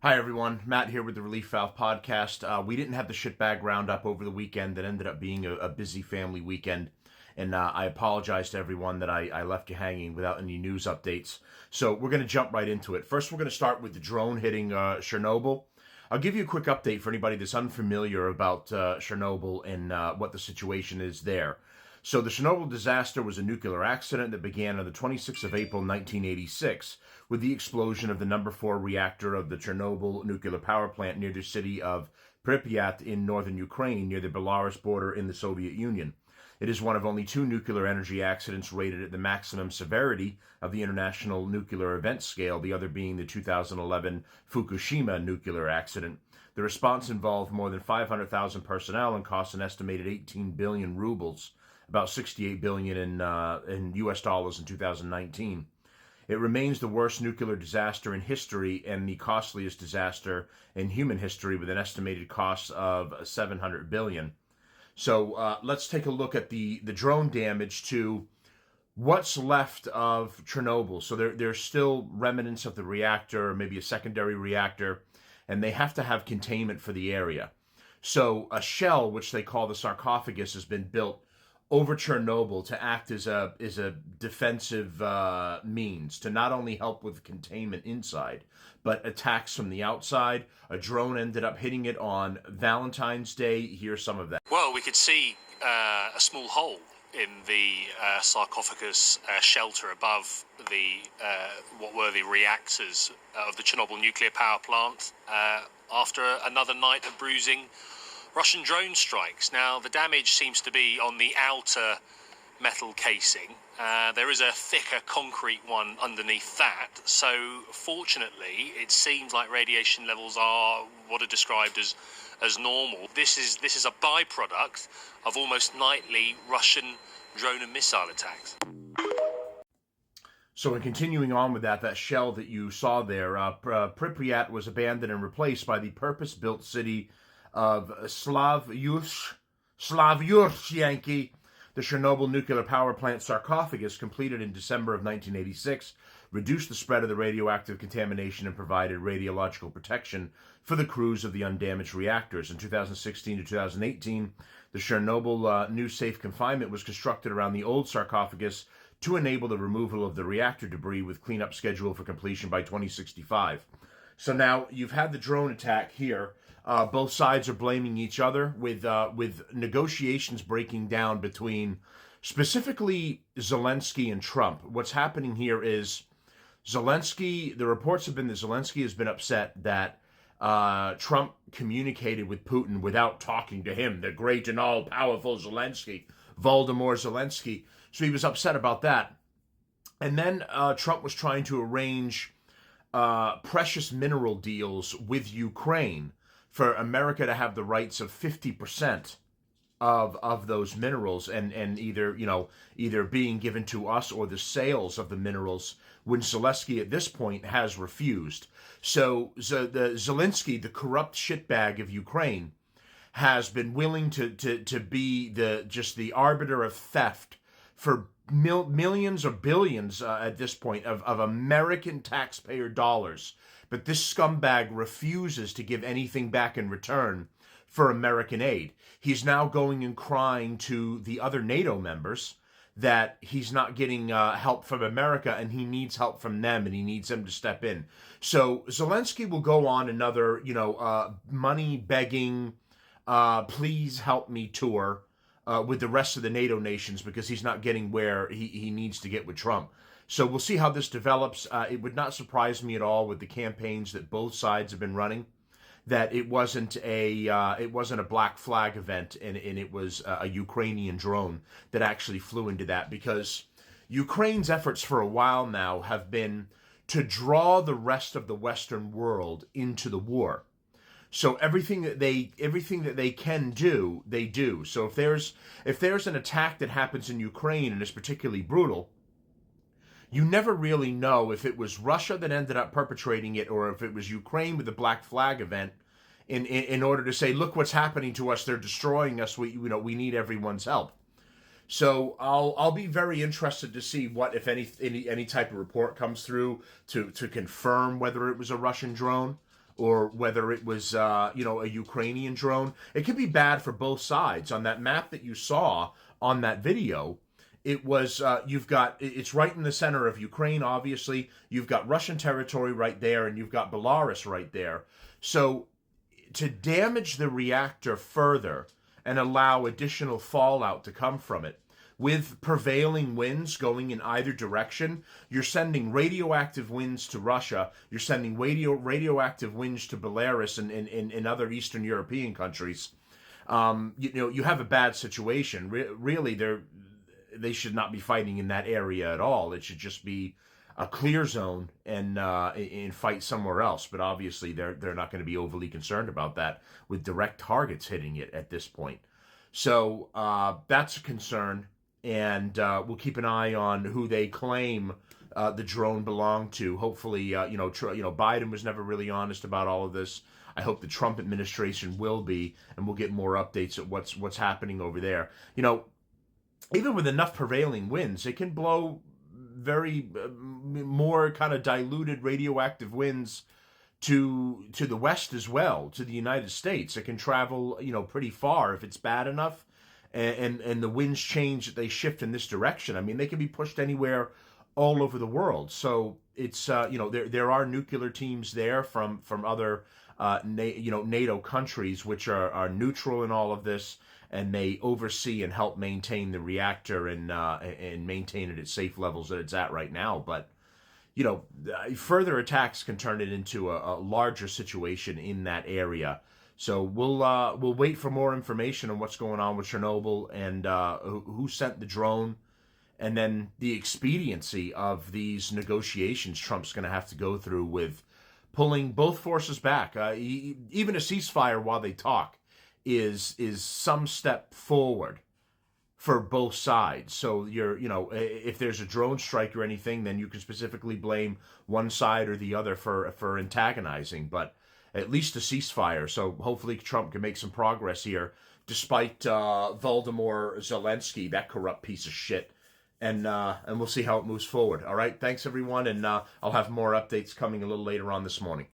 Hi, everyone. Matt here with the Relief Valve podcast. We didn't have the shitbag roundup over the weekend. That ended up being a busy family weekend. And I apologize to everyone that I left you hanging without any news updates. So we're going to jump right into it. First, we're going to start with the drone hitting Chernobyl. I'll give you a quick update for anybody that's unfamiliar about Chernobyl and what the situation is there. So the Chernobyl disaster was a nuclear accident that began on the 26th of April, 1986, with the explosion of the number 4 reactor of the Chernobyl nuclear power plant near the city of Pripyat in northern Ukraine, near the Belarus border in the Soviet Union. It is one of only 2 nuclear energy accidents rated at the maximum severity of the International Nuclear Event Scale, the other being the 2011 Fukushima nuclear accident. The response involved more than 500,000 personnel and cost an estimated 18 billion rubles, about 68 billion in US dollars in 2019. It remains the worst nuclear disaster in history and the costliest disaster in human history, with an estimated cost of 700 billion. So let's take a look at the drone damage to what's left of Chernobyl. So there's still remnants of the reactor, maybe a secondary reactor, and they have to have containment for the area. So a shell, which they call the sarcophagus, has been built over Chernobyl to act as a defensive means to not only help with containment inside, but attacks from the outside. A drone ended up hitting it on Valentine's Day. Here's some of that. Well, we could see a small hole in the sarcophagus shelter above the what were the reactors of the Chernobyl nuclear power plant after another night of bruising Russian drone strikes. Now, the damage seems to be on the outer metal casing. There is a thicker concrete one underneath that. So, fortunately, it seems like radiation levels are what are described as normal. This is a byproduct of almost nightly Russian drone and missile attacks. So in continuing on with that shell that you saw there, Pripyat was abandoned and replaced by the purpose-built city of Slavyursk, Yankee. The Chernobyl nuclear power plant sarcophagus, completed in December of 1986, reduced the spread of the radioactive contamination and provided radiological protection for the crews of the undamaged reactors. In 2016 to 2018, the Chernobyl new safe confinement was constructed around the old sarcophagus to enable the removal of the reactor debris, with cleanup scheduled for completion by 2065. So now you've had the drone attack here. Both sides are blaming each other, with negotiations breaking down between specifically Zelensky and Trump. What's happening here is the reports have been that Zelensky has been upset that Trump communicated with Putin without talking to him, the great and all-powerful Zelensky, Voldemort Zelensky. So he was upset about that. And then Trump was trying to arrange precious mineral deals with Ukraine for America to have the rights of 50% of those minerals, and either being given to us or the sales of the minerals, when Zelensky at this point has refused. So the Zelensky, the corrupt shitbag of Ukraine, has been willing to be the arbiter of theft for millions or billions at this point of American taxpayer dollars. But this scumbag refuses to give anything back in return for American aid. He's now going and crying to the other NATO members that he's not getting help from America, and he needs help from them, and he needs them to step in. So Zelensky will go on another, money begging, please help me tour with the rest of the NATO nations, because he's not getting where he needs to get with Trump. So we'll see how this develops. It would not surprise me at all, with the campaigns that both sides have been running, that it wasn't a black flag event, and it was a Ukrainian drone that actually flew into that, because Ukraine's efforts for a while now have been to draw the rest of the Western world into the war. So everything that they can do, they do. So if there's an attack that happens in Ukraine and is particularly brutal, you never really know if it was Russia that ended up perpetrating it, or if it was Ukraine with the black flag event, in order to say, look what's happening to us, they're destroying us, we need everyone's help. So I'll be very interested to see what, if any type of report comes through to confirm whether it was a Russian drone. or whether it was, a Ukrainian drone. It could be bad for both sides. On that map that you saw on that video, it was, it's right in the center of Ukraine, obviously. You've got Russian territory right there, and you've got Belarus right there. So to damage the reactor further and allow additional fallout to come from it, with prevailing winds going in either direction, you're sending radioactive winds to Russia, you're sending radioactive winds to Belarus and other Eastern European countries. You have a bad situation. Really, they should not be fighting in that area at all. It should just be a clear zone and fight somewhere else. But obviously, they're not going to be overly concerned about that with direct targets hitting it at this point. So that's a concern, and we'll keep an eye on who they claim the drone belonged to. Hopefully, Biden was never really honest about all of this. I hope the Trump administration will be, and we'll get more updates at what's happening over there. Even with enough prevailing winds, it can blow very more kind of diluted radioactive winds to the west as well, to the United States. It can travel, pretty far if it's bad enough, and the winds change, they shift in this direction. I mean, they can be pushed anywhere all over the world. So it's there are nuclear teams there from other NATO countries which are neutral in all of this, and they oversee and help maintain the reactor and maintain it at safe levels that it's at right now. But further attacks can turn it into a larger situation in that area. So we'll wait for more information on what's going on with Chernobyl and who sent the drone, and then the expediency of these negotiations Trump's going to have to go through with pulling both forces back. Even a ceasefire while they talk is some step forward for both sides. So if there's a drone strike or anything, then you can specifically blame one side or the other for antagonizing, but at least a ceasefire. So hopefully Trump can make some progress here, despite Volodymyr Zelensky, that corrupt piece of shit. And we'll see how it moves forward. All right, thanks everyone, and I'll have more updates coming a little later on this morning.